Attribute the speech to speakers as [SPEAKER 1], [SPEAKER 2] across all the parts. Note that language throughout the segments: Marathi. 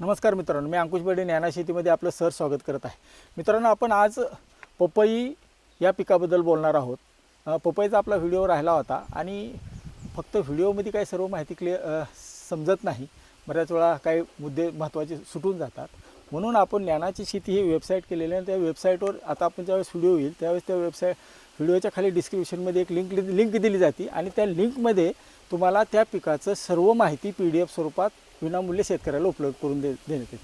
[SPEAKER 1] नमस्कार मित्रांनो, मी अंकुश बडे ज्ञाना शेतीमध्ये आपलं सर स्वागत करत आहे. मित्रांनो, आपण आज पपई या पिकाबद्दल बोलणार आहोत. पपईचा आपला व्हिडिओ राहिला होता आणि फक्त व्हिडिओमध्ये काही सर्व माहिती समजत नाही. बऱ्याच वेळा काही मुद्दे महत्त्वाचे सुटून जातात. म्हणून आपण ज्ञानाची शेती ही वेबसाईट केलेली आहे. त्या वेबसाईटवर आता आपण ज्यावेळेस व्हिडिओ येईल त्यावेळेस त्या व्हिडिओच्या खाली डिस्क्रिप्शनमध्ये एक लिंक दिली जाते आणि त्या लिंकमध्ये तुम्हाला त्या पिकाचं सर्व माहिती PDF स्वरूपात विनामूल्य शेतकऱ्याला उपलब्ध करून देण्यात येते.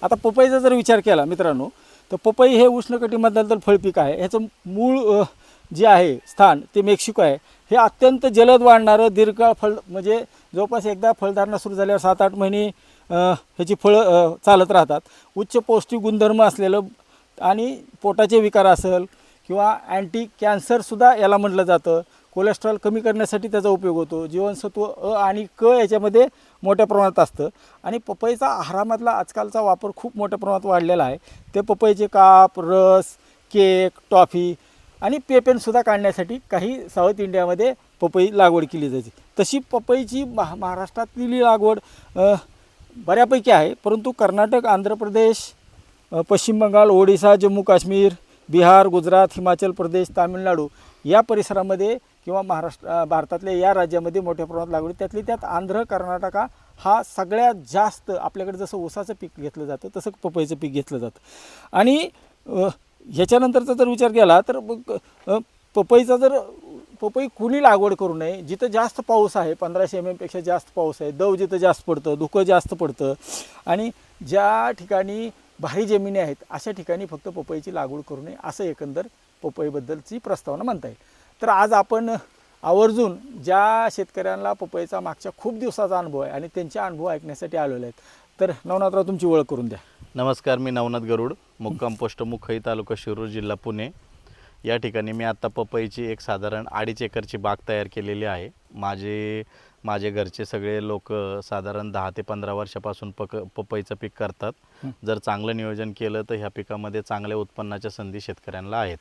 [SPEAKER 1] आता पपईचा जर विचार केला मित्रांनो, तर पपई हे उष्णकटिबंधातील फळपीक आहे. ह्याचं मूळ जे आहे स्थान ते मेक्सिको आहे. हे अत्यंत जलद वाढणारं दीर्घकाळ फळ, म्हणजे जवळपास एकदा फळधारणा सुरू झाल्यावर 7-8 महिने ह्याची फळं चालत राहतात. उच्च पौष्टिक गुणधर्म असलेलं आणि पोटाचे विकार असेल किंवा अँटी कॅन्सरसुद्धा याला म्हटलं जातं. कोलेस्ट्रॉल कमी करण्यासाठी त्याचा उपयोग होतो. जीवनसत्व अ आणि क याच्यामध्ये मोठ्या प्रमाणात असतं आणि पपईचा आहारामधला आजकालचा वापर खूप मोठ्या प्रमाणात वाढलेला आहे. ते पपईचे काप, रस, केक, टॉफी आणि पेपेनसुद्धा काढण्यासाठी काही साऊथ इंडियामध्ये पपई लागवड केली जाते. तशी पपईची महाराष्ट्रातली लागवड बऱ्यापैकी आहे, परंतु कर्नाटक, आंध्र प्रदेश, पश्चिम बंगाल, ओडिसा, जम्मू काश्मीर, बिहार, गुजरात, हिमाचल प्रदेश, तामिळनाडू या परिसरामध्ये किंवा भारतातल्या या राज्यामध्ये मोठ्या प्रमाणात लागवड. त्यातली त्यात आंध्र, कर्नाटका हा सगळ्यात जास्त. आपल्याकडे जसं ऊसाचं पीक घेतलं जातं तसं पपईचं पीक घेतलं जातं. आणि ह्याच्यानंतरचा जर विचार केला तर पपई कुणी लागवड करू नये जिथं जास्त पाऊस आहे, 1500 mm पेक्षा जास्त पाऊस आहे, दव जिथं जास्त पडतं, धुकं जास्त पडतं आणि ज्या ठिकाणी भारी जमिनी आहेत अशा ठिकाणी फक्त पपईची लागवड करू नये, असं एकंदर पपईबद्दलची प्रस्तावना म्हणता येईल. तर आज आपण आवर्जून ज्या शेतकऱ्यांना पपईचा मागच्या खूप दिवसाचा अनुभव आहे आणि त्यांचे अनुभव ऐकण्यासाठी आलेले आहेत. तर नवनाथराव, तुमची ओळख करून द्या.
[SPEAKER 2] नमस्कार, मी नवनाथ गरुड, मुक्काम पोस्ट मुखई, तालुका शिरूर, जिल्हा पुणे. या ठिकाणी मी आता पपईची एक साधारण 2.5 एकरची बाग तयार केलेली आहे. माझे घरचे सगळे लोक साधारण 10 ते 15 वर्षापासून पपईचं पीक करतात. जर चांगलं नियोजन केलं तर ह्या पिकामध्ये चांगल्या उत्पन्नाच्या संधी शेतकऱ्यांना आहेत.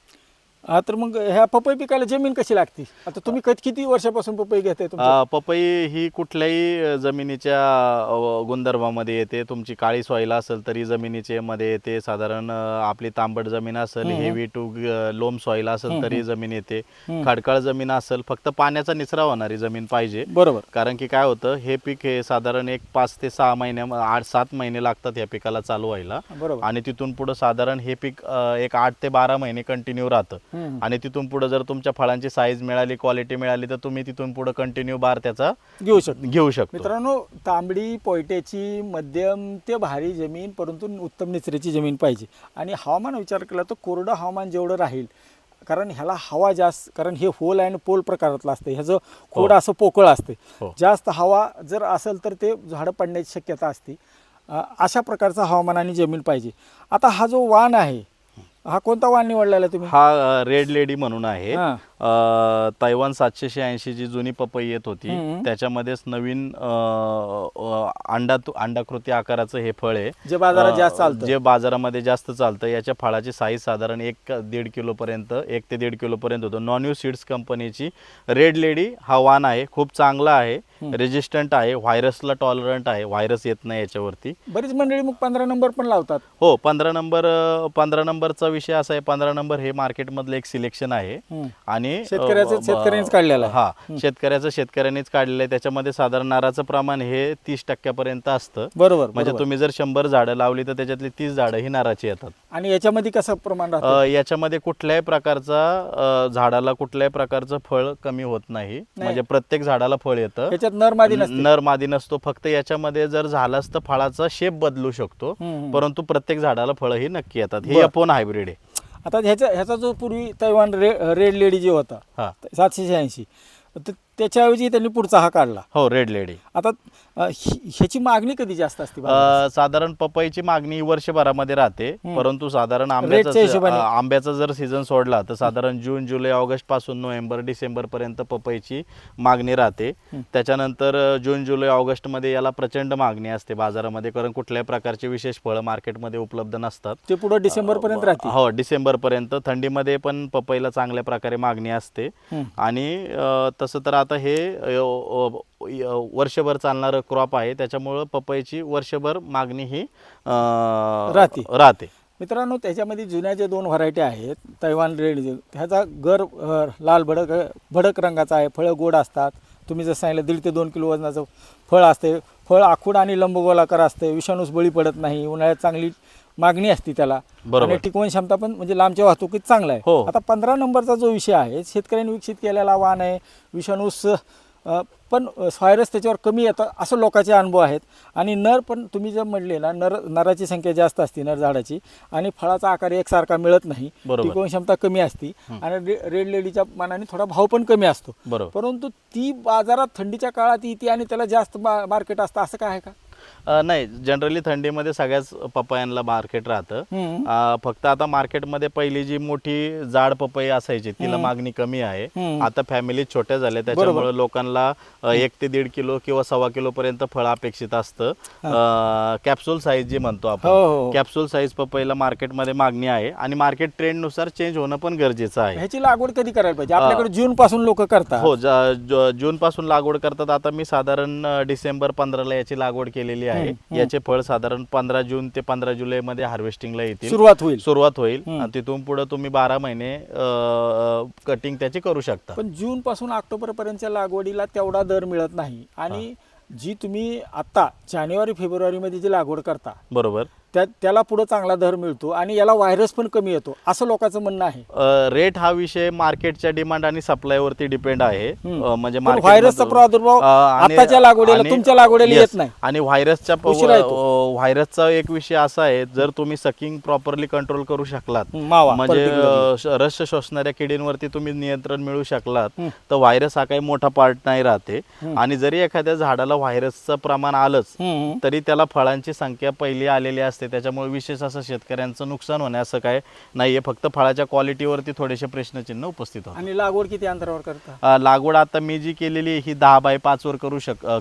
[SPEAKER 1] तर मग ह्या पपई पिकाला जमीन कशी लागते? आता तुम्ही किती वर्षापासून पपई घेताय?
[SPEAKER 2] पपई ही कुठल्याही जमिनीच्या गुणधर्मामध्ये येते. तुमची काळी सॉईल असेल तरी जमिनीचे मध्ये येते. साधारण आपली तांबट जमीन असेल, हेवी टू लोम सॉईल असेल तरी जमीन येते. खडकाळ जमीन असेल, फक्त पाण्याचा निचरा होणारी जमीन पाहिजे.
[SPEAKER 1] बरोबर.
[SPEAKER 2] कारण की काय होतं, हे पीक हे साधारण एक 5 ते 6 महिने, 8-7 महिने लागतात या पिकाला चालू व्हायला. आणि तिथून पुढे साधारण हे पीक एक 8 ते 12 महिने कंटिन्यू राहतं. आणि तिथून पुढे जर तुमच्या फळांची साईज मिळाली, क्वालिटी मिळाली तर तुम्ही तिथून पुढे कंटिन्यू बार त्याचा घेऊ शकतो.
[SPEAKER 1] मित्रांनो, तांबडी पोयट्याची मध्यम ते भारी जमीन, परंतु उत्तम निचऱ्याची जमीन पाहिजे. आणि हवामान विचार केला तर कोरडं हवामान जेवढं राहील, कारण ह्याला हवा जास्त, कारण हे होल अँड पोल प्रकारातलं असतं, ह्याचं खोड असं पोकळ असते. जास्त हवा जर असेल तर ते झाडं पडण्याची शक्यता असते. अशा प्रकारचं हवामान आणि जमीन पाहिजे. आता हा जो वाण आहे, हा कोणता वाण निवडलेला तुम्ही?
[SPEAKER 2] हा रेड लेडी म्हणून आहे. तैवान 780 जी जुनी पपई येत होती त्याच्यामध्येच नवीन अंडाकृती आकाराचं हे फळ आहे,
[SPEAKER 1] जे बाजारात जास्त चालतं,
[SPEAKER 2] जे बाजारामध्ये जास्त चालतं. याच्या फळाची साईज साधारण 1 ते 1.5 किलो पर्यंत होतो. नॉन्यू सीड्स कंपनीची रेड लेडी हा वाण आहे. खूप चांगला आहे, रेजिस्टंट आहे, व्हायरसला टॉलरंट आहे, व्हायरस येत नाही याच्यावरती.
[SPEAKER 1] बरीच मंडळी मग 15 नंबर पण लावतात.
[SPEAKER 2] हो, 15 नंबरचा विषय असा आहे, 15 नंबर हे मार्केटमधलं एक सिलेक्शन आहे आणि
[SPEAKER 1] शेतकऱ्यांनीच काढलेला आहे.
[SPEAKER 2] हा, शेतकऱ्यांनीच काढलेलं आहे. त्याच्यामध्ये साधारण नाराचं प्रमाण हे 30% असतं.
[SPEAKER 1] बरोबर.
[SPEAKER 2] म्हणजे तुम्ही जर 100 झाडं लावली तर त्याच्यातली 30 झाडं ही नाराची येतात.
[SPEAKER 1] आणि याच्यामध्ये कसं प्रमाण राहतं?
[SPEAKER 2] याच्यामध्ये कुठल्याही प्रकारचा झाडाला कुठल्याही प्रकारचं फळ कमी होत नाही. म्हणजे प्रत्येक झाडाला फळ येतं.
[SPEAKER 1] याच्यात नर
[SPEAKER 2] मादी नसतो. फक्त याच्यामध्ये जर झालाच तर फळाचा शेप बदलू शकतो, परंतु प्रत्येक झाडाला फळं ही नक्की येतात. हे अपोन हायब्रिड आहे.
[SPEAKER 1] आता ह्याचा जो पूर्वी तैवान रेड लेडी जे होता 780, त्याच्याऐवजी त्यांनी पुढचा हा काढला.
[SPEAKER 2] हो, रेड लेडी.
[SPEAKER 1] आता ह्याची मागणी कधी जास्त असते?
[SPEAKER 2] साधारण पपईची मागणी वर्षभरामध्ये राहते, परंतु साधारण आंब्याचा जर सीझन सोडला तर साधारण जून, जुलै, ऑगस्ट पासून नोव्हेंबर, डिसेंबर पर्यंत पपईची मागणी राहते. त्याच्यानंतर जून, जुलै, ऑगस्ट मध्ये याला प्रचंड मागणी असते बाजारामध्ये, कारण कुठल्याही प्रकारचे विशेष फळं मार्केटमध्ये उपलब्ध नसतात.
[SPEAKER 1] ते पुढे डिसेंबर पर्यंत राहते.
[SPEAKER 2] हो, डिसेंबर पर्यंत. थंडीमध्ये पण पपईला चांगल्या प्रकारे मागणी असते. आणि तसं तर आता हे वर्षभर चालणारं क्रॉप आहे, त्याच्यामुळं पपईची वर्षभर मागणी ही राहते.
[SPEAKER 1] मित्रांनो, त्याच्यामध्ये जुन्या जे 2 व्हरायटी आहेत, तैवान रेड, ह्याचा गर लाल भडक रंगाचा आहे, फळं गोड असतात. तुम्ही जसं सांगितलं 1.5 ते 2 किलो वजनाचं फळ असते, फळ आखूड आणि लंबगोलाकार असते, विषाणूस बळी पडत नाही, उन्हाळ्यात चांगली मागणी असते त्याला आणि टिकवण क्षमता पण म्हणजे लांबच्या वाहतुकीत चांगला आहे. आता 15 नंबरचा जो विषय आहे, शेतकऱ्यांनी विकसित केलेला वाण आहे, विषाणूस पण व्हायरस त्याच्यावर कमी येतं असं लोकांचे अनुभव आहेत. आणि नर पण तुम्ही जर म्हणले ना, नराची संख्या जास्त असते नर झाडाची आणि फळाचा आकार एकसारखा मिळत नाही, टिकवण क्षमता कमी असते आणि रेड लेडीच्या मानाने थोडा भाव पण कमी असतो. परंतु ती बाजारात थंडीच्या काळात येते आणि त्याला जास्त मार्केट असतं, असं काय आहे का?
[SPEAKER 2] नाही, जनरली थंडीमध्ये सगळ्याच पपयांना मार्केट राहतं. फक्त आता मार्केटमध्ये पहिली जी मोठी जाड पपई असायची तिला मागणी कमी आहे. आता फॅमिली छोट्या झाल्या, त्याच्यामुळे लोकांना 1 ते 1.5 किलो किंवा 1.25 किलो पर्यंत फळ अपेक्षित असतं. कॅप्सूल साईज जी म्हणतो आपण, कॅप्सूल साईज पपईला मार्केटमध्ये मागणी आहे आणि मार्केट ट्रेंड नुसार चेंज होणं पण गरजेचं आहे.
[SPEAKER 1] ह्याची लागवड कधी करायला पाहिजे? आपल्याकडे जून पासून लोक करतात.
[SPEAKER 2] हो, जून पासून लागवड करतात. आता मी साधारण डिसेंबर 15ला याची लागवड केलेली आहे. याचे फळ साधारण 15 जून ते 15 जुलै मध्ये हार्वेस्टिंगला येतील, सुरुवात होईल. तिथून पुढे तुम्ही 12 महिने कटिंग त्याची करू शकता.
[SPEAKER 1] पण जून पासून ऑक्टोबर पर्यंतच्या लागवडीला तेवढा दर मिळत नाही आणि जी तुम्ही आता जानेवारी फेब्रुवारी मध्ये जी लागवड करता, बरोबर, त्याला पुढे चांगला दर मिळतो आणि याला व्हायरस पण कमी येतो असं लोकांचं म्हणणं आहे.
[SPEAKER 2] रेट हा विषय मार्केटच्या डिमांड आणि सप्लाय वरती डिपेंड आहे. म्हणजे
[SPEAKER 1] व्हायरसचा प्रादुर्भाव आताच्या लागवडीला तुमच्या लागवडीला येत नाही
[SPEAKER 2] आणि व्हायरसचा एक विषय असा आहे, जर तुम्ही सकिंग प्रॉपरली कंट्रोल करू शकलात, म्हणजे रस शोषणाऱ्या किडींवरती तुम्ही नियंत्रण मिळवू शकलात, तर व्हायरस हा काही मोठा पार्ट नाही राहते. आणि जरी एखाद्या झाडाला व्हायरसचं प्रमाण आलंच तरी त्याला फळांची संख्या पहिली आलेली असते, त्याच्यामुळे विशेष असं शेतकऱ्यांचं नुकसान होणे असं काय नाहीये. फक्त फळाच्या क्वालिटीवरती थोडेसे प्रश्नचिन्ह उपस्थित होतात.
[SPEAKER 1] आणि लागवड किती अंतरावर करता?
[SPEAKER 2] लागवड आता मी जी केलेली ही 10x5 वर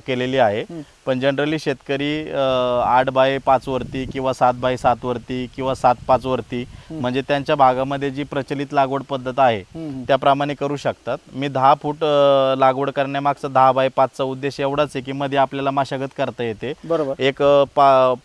[SPEAKER 2] केलेली आहे. पण जनरली शेतकरी 8x5 वरती किंवा 7x7 वरती किंवा 7x5 वरती, म्हणजे त्यांच्या भागामध्ये जी प्रचलित लागवड पद्धत आहे त्याप्रमाणे करू शकतात. मी 10 फूट लागवड करण्यामागचा 10x5चा उद्देश एवढाच आहे की मध्ये आपल्याला मशागत करता येते. बरोबर. एक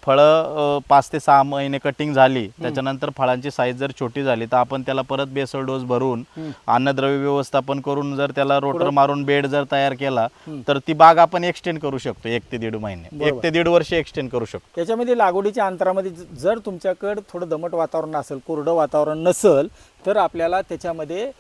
[SPEAKER 2] फळं 5 ते 6 महिने कटिंग झाली, त्याच्यानंतर फळांची साईज जर छोटी झाली तर आपण त्याला परत बेसल डोस भरून अन्नद्रव्य व्यवस्थापन करून जर त्याला रोटर मारून बेड जर तयार केला तर ती बाग आपण एक्सटेंड करू शकतो. 1 ते 1.5 महिने, 1 ते 1.5 वर्ष एक्सटेंड करू शकतो.
[SPEAKER 1] त्याच्यामध्ये लागवडीच्या अंतरामध्ये जर तुमच्याकडे थोडं दमट वातावरण असेल, कोरडं वातावरण नसेल, तर आपल्याला त्याच्यामध्ये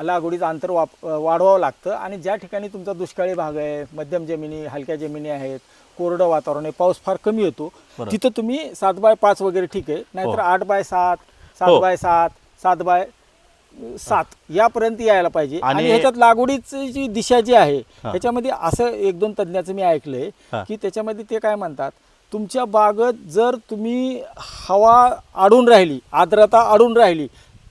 [SPEAKER 1] लागवडीचं अंतर वाढवावं लागतं. आणि ज्या ठिकाणी तुमचा दुष्काळी भाग आहे, मध्यम जमिनी, हलक्या जमिनी आहेत, कोरडं वातावरण आहे, पाऊस फार कमी होतो, तिथं तुम्ही 7x5 वगैरे ठीक आहे, नाहीतर 8x7, 7x7, 7x7 यापर्यंत यायला पाहिजे. आणि ह्याच्यात लागवडीची जी दिशा जी आहे त्याच्यामध्ये असं 1-2 तज्ञाचं मी ऐकलंय की त्याच्यामध्ये ते काय म्हणतात, तुमच्या बागेत जर तुम्ही हवा अडून राहिली, आर्द्रता अडून राहिली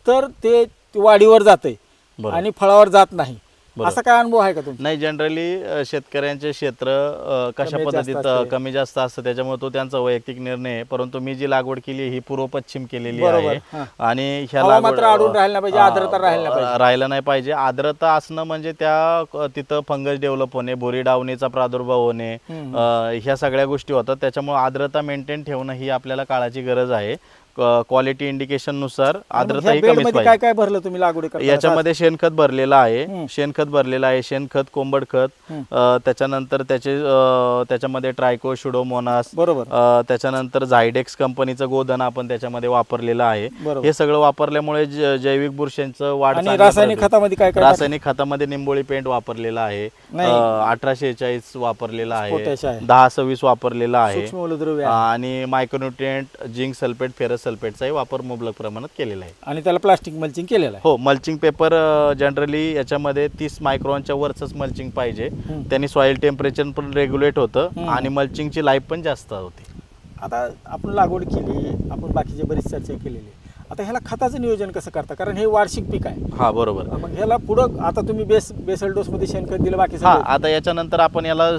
[SPEAKER 1] तर ते वाढीवर जाते आणि फळावर जात नाही. असा काय अनुभव आहे का तुमचा?
[SPEAKER 2] नाही, जनरली शेतकऱ्यांचे क्षेत्र कशा पद्धतीत कमी जास्त असतं, त्याच्यामुळे तो त्यांचा वैयक्तिक निर्णय आहे. परंतु मी जी लागवड केली ही पूर्व पश्चिम केलेली आहे आणि ह्या लागवड राहायला नाही पाहिजे. आर्द्रता असणं म्हणजे तिथं फंगस डेव्हलप होणे, बोरी डावणीचा प्रादुर्भाव होणे, ह्या सगळ्या गोष्टी होतात. त्याच्यामुळे आर्द्रता मेंटेन ठेवणं ही आपल्याला काळाची गरज आहे. क्वालिटी इंडिकेशन नुसार आर्द्रता ही कमीच पाहिजे.
[SPEAKER 1] काय काय भरलं तुम्ही लागवड करताना?
[SPEAKER 2] याच्यामध्ये शेणखत भरलेलं आहे, शेणखत, कोंबड खत, त्याच्यानंतर त्याच्यामध्ये ट्रायको, शुडोमोनास, बरोबर, त्याच्यानंतर झायडेक्स कंपनीचं गोधन आपण त्याच्यामध्ये वापरलेलं आहे. हे सगळं वापरल्यामुळे जैविक बुरशींचं वाढ.
[SPEAKER 1] रासायनिक खतामध्ये काय काय?
[SPEAKER 2] रासायनिक खतामध्ये निंबोळी पेंट वापरलेला आहे, 1846 वापरलेला आहे, 1026 वापरलेला आहे आणि मायक्रोन्यूट्रिएंट, झिंक सल्फेट, फेरस सल्फेटचाही वापर मुबलक प्रमाणात केलेला आहे.
[SPEAKER 1] आणि त्याला प्लास्टिक मल्चिंग केलेलं आहे.
[SPEAKER 2] हो, मल्चिंग पेपर जनरली याच्यामध्ये 30 मायक्रॉनच्या वरच मल्चिंग पाहिजे, त्यांनी सॉइल टेम्परेचर पण रेग्युलेट होतं आणि मल्चिंगची लाईफ पण जास्त होती.
[SPEAKER 1] आता आपण लागवड केली, आपण बाकीची बरीच चर्चा केलेली. आता ह्याला खताचं नियोजन कसं करता? कारण हे वार्षिक पीक आहे.
[SPEAKER 2] हा, बरोबर.
[SPEAKER 1] मग ह्याला पुढं आता तुम्ही बेसल डोस मध्ये शेणखत दिलं, बाकी
[SPEAKER 2] आता याच्यानंतर आपण याला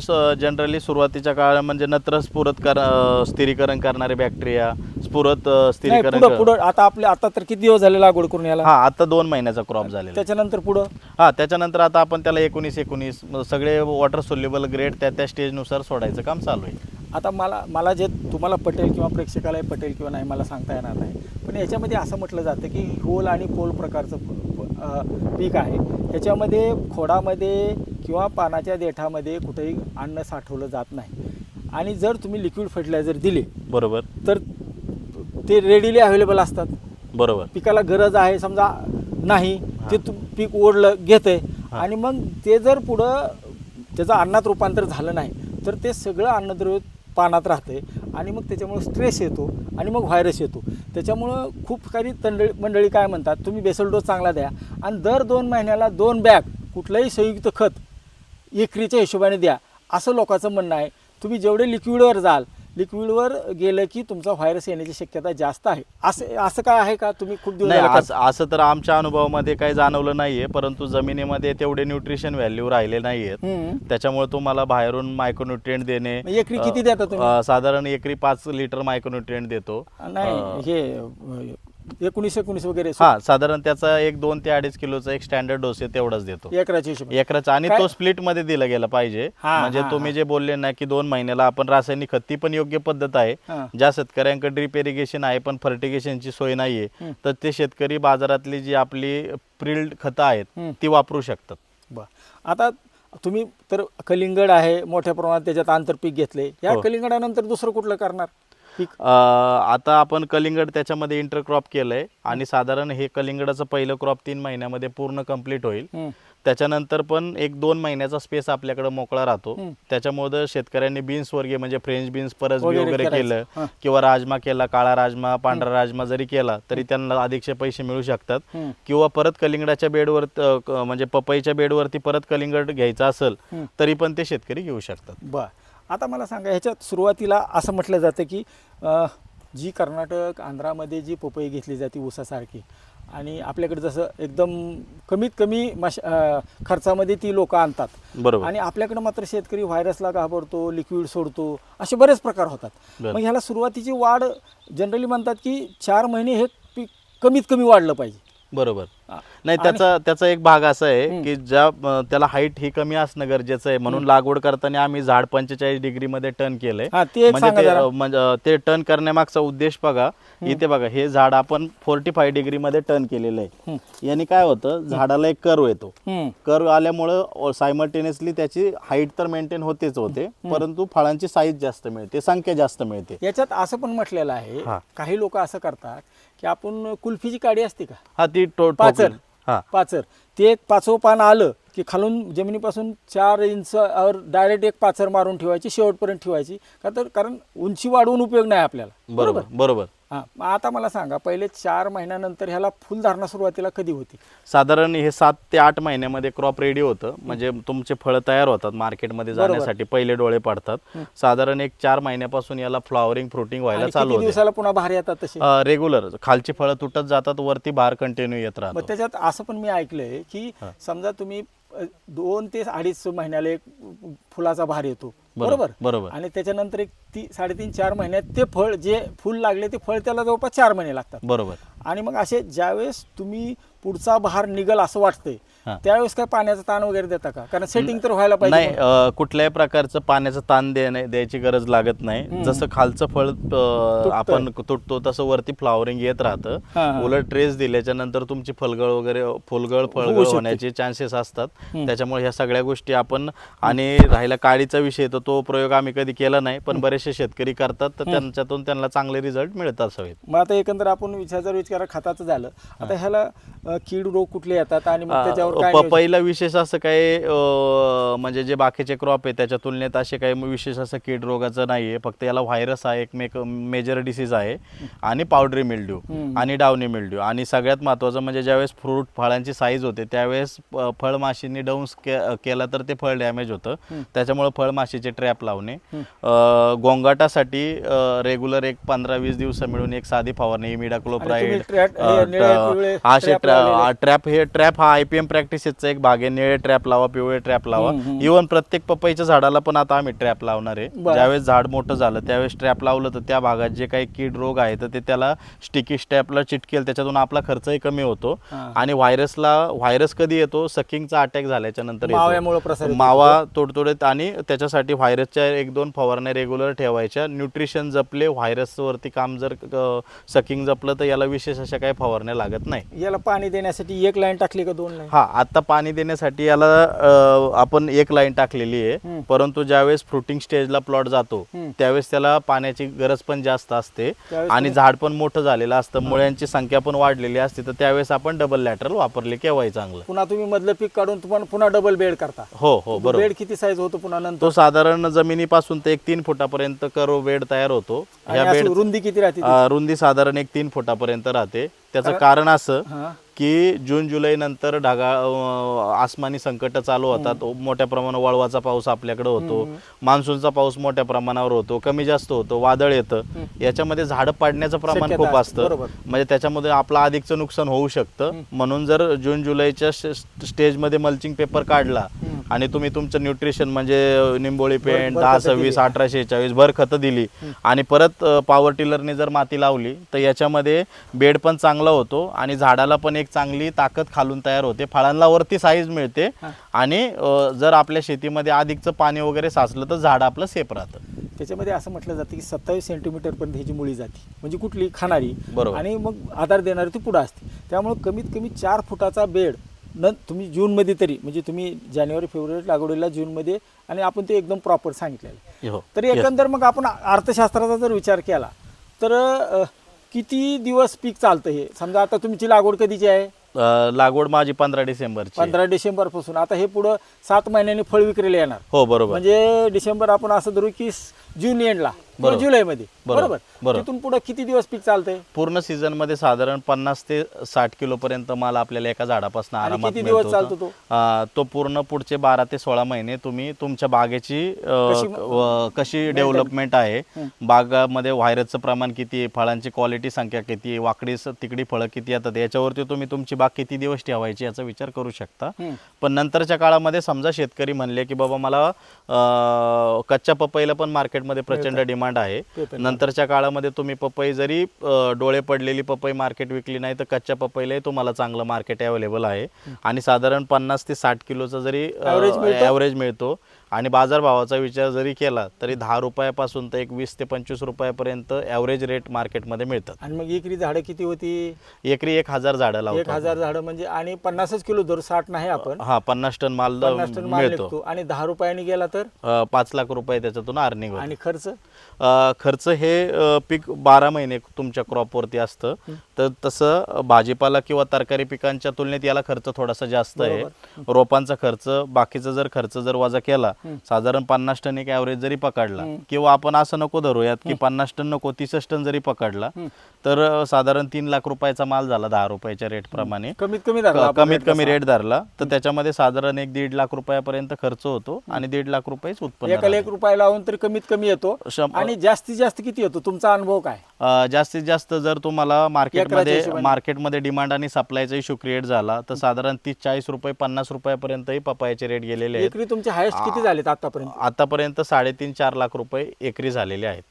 [SPEAKER 2] जनरली सुरुवातीच्या काळात म्हणजे नत्र स्थिरीकरण करणारे बॅक्टेरिया, पुरत
[SPEAKER 1] नाही
[SPEAKER 2] स्थिरीकरण
[SPEAKER 1] पुढं पुढं आता तर किती दिवस झाले लागवड करून याला?
[SPEAKER 2] हा आता 2 महिन्याचा क्रॉप झालेला आहे.
[SPEAKER 1] त्याच्यानंतर पुढं
[SPEAKER 2] हा त्याच्यानंतर आता आपण त्याला 19 सगळे वॉटर सोल्युबल ग्रेड त्या स्टेजनुसार सोडायचं काम चालू आहे.
[SPEAKER 1] आता मला जे तुम्हाला पटेल किंवा प्रेक्षकाला पटेल किंवा नाही मला सांगता येणार नाही, पण याच्यामध्ये असं म्हटलं जातं की होल आणि पोल प्रकारचं पीक आहे. ह्याच्यामध्ये खोडामध्ये किंवा पानाच्या देठामध्ये कुठेही अन्न साठवलं जात नाही आणि जर तुम्ही लिक्विड फर्टिलायझर दिले
[SPEAKER 2] बरोबर
[SPEAKER 1] तर ते रेडिली अवेलेबल असतात.
[SPEAKER 2] बरोबर
[SPEAKER 1] पिकाला गरज आहे समजा नाही ते पीक ओढलं घेतंय आणि मग ते जर पुढं त्याचं अन्नात रूपांतर झालं नाही तर ते सगळं अन्नद्रव्य पानात राहते आणि मग त्याच्यामुळं स्ट्रेस येतो आणि मग व्हायरस येतो. त्याच्यामुळं खूप काही मंडळी काय म्हणतात, तुम्ही बेसल डोस चांगला द्या आणि दर 2 महिन्याला 2 बॅग कुठलंही संयुक्त खत एकरीच्या हिशोबाने द्या, असं लोकांचं म्हणणं आहे. तुम्ही जेवढे लिक्विडवर जाल, लिक्विडवर गेलं की तुमचा व्हायरस येण्याची शक्यता जास्त आहे. असं काय आहे का? तुम्ही खूप दिवस
[SPEAKER 2] नाही
[SPEAKER 1] झाले
[SPEAKER 2] असं तर आमच्या अनुभवामध्ये काही जाणवलं नाहीये, परंतु जमिनीमध्ये तेवढे न्यूट्रिशन व्हॅल्यू राहिले नाहीयेत. त्याच्यामुळे तुम्हाला बाहेरून मायक्रोन्युट्रिएंट देणे.
[SPEAKER 1] एकरी किती देता तुम्ही?
[SPEAKER 2] साधारण एकरी 5 लिटर मायक्रोन्युट्रिएंट देतो.
[SPEAKER 1] नाही हे 19 वगैरे
[SPEAKER 2] हा साधारण त्याचा 2 ते 2.5 किलोचा एक स्टँडर्ड डोस आहे तेवढाच देतो
[SPEAKER 1] एकराच्या हिशोबाने.
[SPEAKER 2] एकराचा. आणि तो स्प्लिट मध्ये दिला गेला पाहिजे. म्हणजे तुम्ही जे बोलले ना की 2 महिन्याला आपण रासायनिक खत, ती पण योग्य पद्धत आहे. ज्या शेतकऱ्यांकडे ड्रीप इरिगेशन आहे पण फर्टिगेशनची सोय नाहीये तर ते शेतकरी बाजारातली जी आपली प्रिल्ड खतं आहेत ती वापरू शकतात.
[SPEAKER 1] आता तुम्ही तर कलिंगड आहे मोठ्या प्रमाणात, त्याच्यात आंतरपीक घेतले. या कलिंगडानंतर दुसरं कुठलं करणार पीक?
[SPEAKER 2] आता आपण कलिंगड त्याच्यामध्ये इंटरक्रॉप केलंय आणि साधारण हे कलिंगडाचं पहिलं क्रॉप 3 महिन्यामध्ये पूर्ण कंप्लीट होईल. त्याच्यानंतर पण 1-2 महिन्याचा स्पेस आपल्याकडे मोकळा राहतो. त्याच्यामुळे शेतकऱ्यांनी बीन्स वर्गीय म्हणजे फ्रेंच बीन्स, परसबी वगैरे केलं किंवा राजमा केला, काळा राजमा, पांढरा राजमा जरी केला तरी त्यांना अधिकचे पैसे मिळू शकतात. किंवा परत कलिंगडाच्या बेडवर म्हणजे पपईच्या बेडवरती परत कलिंगड घ्यायचा असेल तरी पण ते शेतकरी घेऊ शकतात.
[SPEAKER 1] आता मला सांगा, ह्याच्यात सुरुवातीला असं म्हटलं जातं की जी कर्नाटक आंध्रामध्ये जी पपई घेतली जाते ऊसासारखी आणि आपल्याकडे जसं एकदम कमीत कमी खर्चामध्ये ती लोक आणतात.
[SPEAKER 2] बरोबर.
[SPEAKER 1] आणि आपल्याकडे मात्र शेतकरी व्हायरसला घाबरतो, लिक्विड सोडतो, असे बरेच प्रकार होतात. मग ह्याला सुरुवातीची वाढ जनरली म्हणतात की 4 महिने हे पीक कमीत कमी वाढलं पाहिजे.
[SPEAKER 2] बरोबर. नाही त्याचा एक भाग असा आहे की त्याला हाईट ही कमी असणं गरजेचं आहे. म्हणून लागवड करताना आम्ही झाड 45 डिग्रीमध्ये टर्न केलंय. म्हणजे ते टर्न करण्यामागचा उद्देश बघा, इथे बघा हे झाड आपण 45 डिग्रीमध्ये टर्न केलेलं आहे. याने काय होतं, झाडाला एक कर्व येतो. कर्व आल्यामुळं सायमल्टेनियसली त्याची हाईट तर मेंटेन होतेच होते, परंतु फळांची साईज जास्त मिळते, संख्या जास्त मिळते.
[SPEAKER 1] याच्यात असं पण म्हटलेलं आहे, काही लोक असं करतात की आपण कुल्फीची काडी असते का,
[SPEAKER 2] हा ती
[SPEAKER 1] पाचर, ते एक 5वं पान आलं की खालून जमिनीपासून 4 इंच डायरेक्ट एक पाचर मारून ठेवायची, शेवटपर्यंत ठेवायची. कारण उंची वाढवून उपयोग नाही आपल्याला.
[SPEAKER 2] बरोबर बरोबर.
[SPEAKER 1] आता मला सांगा, पहिले 4 महिन्यानंतर ह्याला फुलधारणा सुरुवातीला कधी होती?
[SPEAKER 2] साधारण हे 7 ते 8 महिन्यामध्ये क्रॉप रेडी होतं. म्हणजे तुमचे फळं तयार होतात मार्केटमध्ये जाण्यासाठी, पहिले डोळे पडतात. साधारण 4 महिन्यापासून याला फ्लॉवरिंग, फ्रुटिंग व्हायला चालू होतं.
[SPEAKER 1] दिवसाला पुन्हा बाहेर येतात तसे
[SPEAKER 2] रेग्युलर खालची फळं तुटत जातात, वरती बाहेर कंटिन्यू येत राहतात.
[SPEAKER 1] त्याच्यात असं पण मी ऐकलंय की समजा तुम्ही 2 ते 2.5 महिन्याला एक फुलाचा भार येतो, बरोबर. आणि त्याच्यानंतर 3.5-4 महिन्यात ते फळ, जे फुल लागले ते फळ त्याला जवळपास 4 महिने लागतात.
[SPEAKER 2] बरोबर.
[SPEAKER 1] आणि मग असे ज्यावेळेस तुम्ही पुढचा बहार निघल असं वाटतंय त्यावेळेस काय पाण्याचा ताण वगैरे देता का? कारण सेटिंग तर व्हायला पाहिजे.
[SPEAKER 2] नाही, कुठल्याही प्रकारचं पाण्याचं ताण द्यायची गरज लागत नाही. जसं खालचं फळ आपण तुटतो तसं वरती फ्लॉवरिंग येत राहतं. उलट ट्रेस दिल्याच्या नंतर तुमची फुलगळ फळगळ होण्याचे चान्सेस असतात. त्याच्यामुळे ह्या सगळ्या गोष्टी आपण, आणि राहिला काळीचा विषय तर तो प्रयोग आम्ही कधी केला नाही, पण बरेचसे शेतकरी करतात, तर त्यांच्यातून त्यांना चांगले रिझल्ट मिळतात सगळे.
[SPEAKER 1] मग आता एकंदर आपण विचार खताचं झालं, आता ह्याला कीड रोग कुठले येतात आणि मग त्याच्यावर
[SPEAKER 2] पपईला विशेष असं काही म्हणजे जे बाकीचे क्रॉप आहे त्याच्या तुलनेत असे काही विशेष असं कीड रोगाचं नाहीये. फक्त याला व्हायरस आहे, एक मेजर डिसीज आहे, आणि पावडरी मिल्ड्यू आणि डाउनी मिल्ड्यू. आणि सगळ्यात महत्त्वाचं म्हणजे ज्यावेळेस फळांची साईज होते त्यावेळेस फळमाशींनी डाऊन्स केला तर ते फळ डॅमेज होतं. त्याच्यामुळे फळमाशीचे ट्रॅप लावणे, गोंगाटासाठी रेग्युलर 15-20 दिवस मिळून एक साधी फवारणी, इमिडाक्लोप्राइड. ट्रॅप हा IPM प्रॅक्टिसेसचा एक भाग आहे. निळे ट्रॅप लावा, पिवळे ट्रॅप लावा. इव्हन प्रत्येक पपईच्या झाडाला पण आता आम्ही ट्रॅप लावणार आहे.
[SPEAKER 1] बरं.
[SPEAKER 2] ज्यावेळेस झाड मोठं झालं त्यावेळेस ट्रॅप लावलं तर त्या भागात जे काही कीड रोग आहे तर ते त्याला स्टिकी स्टॅपला चिटकेल, त्याच्यातून आपला खर्चही कमी होतो. आणि व्हायरस कधी येतो, सकिंगचा अटॅक झाल्याच्या नंतर
[SPEAKER 1] माव्यामुळे प्रसारित
[SPEAKER 2] मावा तोडतोडत. आणि त्याच्यासाठी व्हायरसच्या 1-2 फवारण्या रेग्युलर ठेवायच्या. न्यूट्रिशन जपले, व्हायरसवरती काम जर सकिंग जपलं तर याला विशेष अशा काही फवारण्या लागत नाही.
[SPEAKER 1] याला पाणी देण्यासाठी 1 लाईन टाकली का 2 लाईन?
[SPEAKER 2] हा, आता पाणी देण्यासाठी याला आपण 1 लाईन टाकलेली आहे. परंतु ज्यावेळेस फ्रुटिंग स्टेजला प्लॉट जातो त्यावेळेस त्याला पाण्याची गरज पण जास्त असते आणि झाड पण मोठं झालेलं असतं, मुळ्यांची संख्या पण वाढलेली असते. तर त्यावेळेस आपण डबल लॅटरल वापरले केव्हाही चांगलं.
[SPEAKER 1] पुन्हा तुम्ही मधलं पीक काढून तुम्हाला पुन्हा डबल बेड करता?
[SPEAKER 2] हो हो, बरोबर.
[SPEAKER 1] बेड किती साईज होतो पुन्हा नंतर?
[SPEAKER 2] तो साधारण जमिनीपासून ते 1-3 फुटापर्यंत कर्व बेड तयार होतो.
[SPEAKER 1] आणि अशी रुंदी किती राहते?
[SPEAKER 2] रुंदी साधारण 1-3 फुटापर्यंत राहते. त्याचं कारण असं
[SPEAKER 1] हा.
[SPEAKER 2] की जून जुलै नंतर आसमानी संकट चालू होतात. मोठ्या प्रमाणावर वळवाचा पाऊस आपल्याकडे होतो, मान्सूनचा पाऊस मोठ्या प्रमाणावर होतो, कमी जास्त होतो, वादळ येतं. याच्यामध्ये झाडं पाडण्याचं प्रमाण खूप असतं. म्हणजे त्याच्यामध्ये आपलं अधिकचं नुकसान होऊ शकतं. म्हणून जर जून जुलैच्या स्टेजमध्ये मल्चिंग पेपर काढला आणि तुम्ही तुमचं न्यूट्रिशन म्हणजे निंबोळी पेंट 10-26, 18-46 भर खतं दिली आणि परत पॉवर टिलरने जर माती लावली तर याच्यामध्ये बेड पण चांगला होतो आणि झाडाला पण एक चांगली ताकद खालून तयार होते, फळांना वरती साईज मिळते. आणि जर आपल्या शेतीमध्ये अधिकचं पाणी वगैरे साचलं तर झाड आपलं सेफ राहतं.
[SPEAKER 1] त्याच्यामध्ये असं म्हटलं जातं की 27 सेंटीमीटर पर्यंत ह्याची मुळी जाते, म्हणजे कुठली खाणारी.
[SPEAKER 2] बरोबर.
[SPEAKER 1] आणि मग आधार देणारी ती पुढे असते. त्यामुळे कमीत कमी 4 फुटाचा बेड तुम्ही जूनमध्ये तरी, म्हणजे तुम्ही जानेवारी फेब्रुवारी लागवडीला जूनमध्ये, आणि आपण ते एकदम प्रॉपर सांगितलेलं आहे. तर एकंदर मग आपण अर्थशास्त्राचा जर विचार केला तर किती दिवस पीक चालतं हे? समजा आता तुमची लागवड कधीची आहे?
[SPEAKER 2] लागवड माझी 15 डिसेंबरची.
[SPEAKER 1] 15 डिसेंबर पासून. आता हे पुढं 7 महिन्यांनी फळ विक्रीला येणार.
[SPEAKER 2] हो, बरोबर.
[SPEAKER 1] म्हणजे डिसेंबर आपण असं धरू की जून एंडला, जुलैमध्ये, बरोबर.
[SPEAKER 2] बरोबर.
[SPEAKER 1] तिथून पुढे किती दिवस पीक चालतंय?
[SPEAKER 2] पूर्ण सीझन मध्ये साधारण 50 ते 60 किलो पर्यंत माल आपल्याला एका झाडापासून आरामात
[SPEAKER 1] किती दिवस चालतो तो?
[SPEAKER 2] तो पूर्ण पुढचे 12 ते 16 महिने तुम्ही तुमच्या बागेची कशी डेव्हलपमेंट आहे, बागामध्ये व्हायरसचं प्रमाण किती आहे, फळांची क्वालिटी संख्या किती आहे, वाकडी तिकडी फळं किती येतात, याच्यावरती तुम्ही तुमची बाग किती दिवस ठेवायची याचा विचार करू शकता. पण नंतरच्या काळामध्ये समजा शेतकरी म्हणले की बाबा मला कच्च्या पपईला पण मार्केटमध्ये प्रचंड डिमांड आहे. नंतरच्या काळामध्ये तुम्ही पपई जरी डोळे पडलेली पपई मार्केट विकली नाही तर कच्च्या पपईलाही तुम्हाला चांगलं मार्केट अवेलेबल आहे. आणि साधारण 50 ते 60 किलोचा जरी ॲव्हरेज मिळतो. आणि बाजारभावाचा विचार जरी केला तरी 10 रुपयापासून तर 20 ते 25 रुपयापर्यंत ॲव्हरेज रेट मार्केटमध्ये मिळतात.
[SPEAKER 1] आणि मग एकरी झाडं किती होती?
[SPEAKER 2] एकरी 1000 झाडं लावतो.
[SPEAKER 1] 1000 झाडं म्हणजे, आणि 50 किलो धरू, 60 नाही आपण.
[SPEAKER 2] हा, 50 टन माल मिळतो.
[SPEAKER 1] आणि 10 रुपयांनी गेला तर
[SPEAKER 2] 5 लाख रुपये त्याच्यातून अर्निंग होते.
[SPEAKER 1] आणि खर्च?
[SPEAKER 2] खर्च हे पीक 12 महिने तुमच्या क्रॉपवरती असतं. तर तसं भाजीपाला किंवा तरकारी पिकांच्या तुलनेत याला खर्च थोडासा जास्त आहे. रोपांचा खर्च, बाकीचा जर खर्च जर वजा केला साधारण 50 टन एक ॲव्हरेज जरी पकडला, किंवा आपण असं नको धरूयात की 50 टन नको 30 टन जरी पकडला तर साधारण 3 लाख रुपयाचा माल झाला 10 रुपयाच्या रेट प्रमाणे.
[SPEAKER 1] कमीत कमी
[SPEAKER 2] रेट धरला तर त्याच्यामध्ये साधारण 1-1.5 लाख रुपयापर्यंत खर्च होतो आणि 1.5 लाख रुपयेच उत्पन्न.
[SPEAKER 1] 1 रुपया लावून तर कमीत कमी येतो. आणि जास्तीत जास्त किती येतो? तुमचा अनुभव काय?
[SPEAKER 2] जास्तीत जास्त जर तुम्हाला मार्केटमध्ये डिमांड आणि सप्लायचा इश्यू क्रिएट झाला तर साधारण 30-40 रुपये 50 रुपयापर्यंतही पपयाचे रेट गेलेले आहेत.
[SPEAKER 1] एकरी तुमचे हायेस्ट किती झालेत आतापर्यंत?
[SPEAKER 2] आतापर्यंत 3.5-4 लाख रुपये एकरी झालेले आहेत.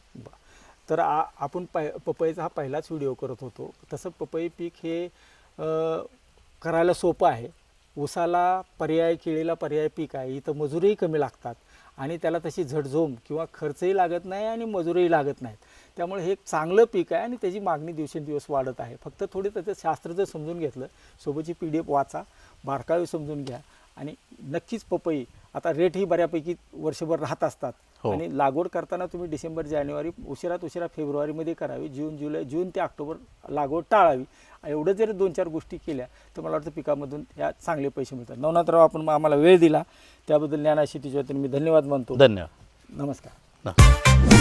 [SPEAKER 1] तर आपण पपईचा हा पहिलाच व्हिडिओ करत होतो. तसं पपई पीक हे करायला सोपं आहे. ऊसाला पर्याय, केळीला पर्याय पीक आहे. इथं मजुरीही कमी लागतात आणि त्याला तशी झटझोम किंवा खर्चही लागत नाही आणि मजुरीही लागत नाहीत. त्यामुळे हे एक चांगलं पीक आहे आणि त्याची मागणी दिवसेंदिवस वाढत आहे. फक्त थोडी त्याचं शास्त्र जर समजून घेतलं, सोबतची PDF वाचा, बारकावे समजून घ्या आणि नक्कीच पपई आता रेटही बऱ्यापैकी वर्षभर राहत असतात. आणि लागवड करताना तुम्ही डिसेंबर जानेवारी उशिरात उशिरा फेब्रुवारीमध्ये करावी. जून ते ऑक्टोबर लागवड टाळावी. एवढं जर 2-4 गोष्टी केल्या तर मला वाटतं पिकामधून ह्या चांगले पैसे मिळतात. नवनाथराव, आपण आम्हाला वेळ दिला त्याबद्दल ज्ञाना शेतीच्या वतीने मी धन्यवाद मानतो.
[SPEAKER 2] धन्यवाद.
[SPEAKER 1] नमस्कार.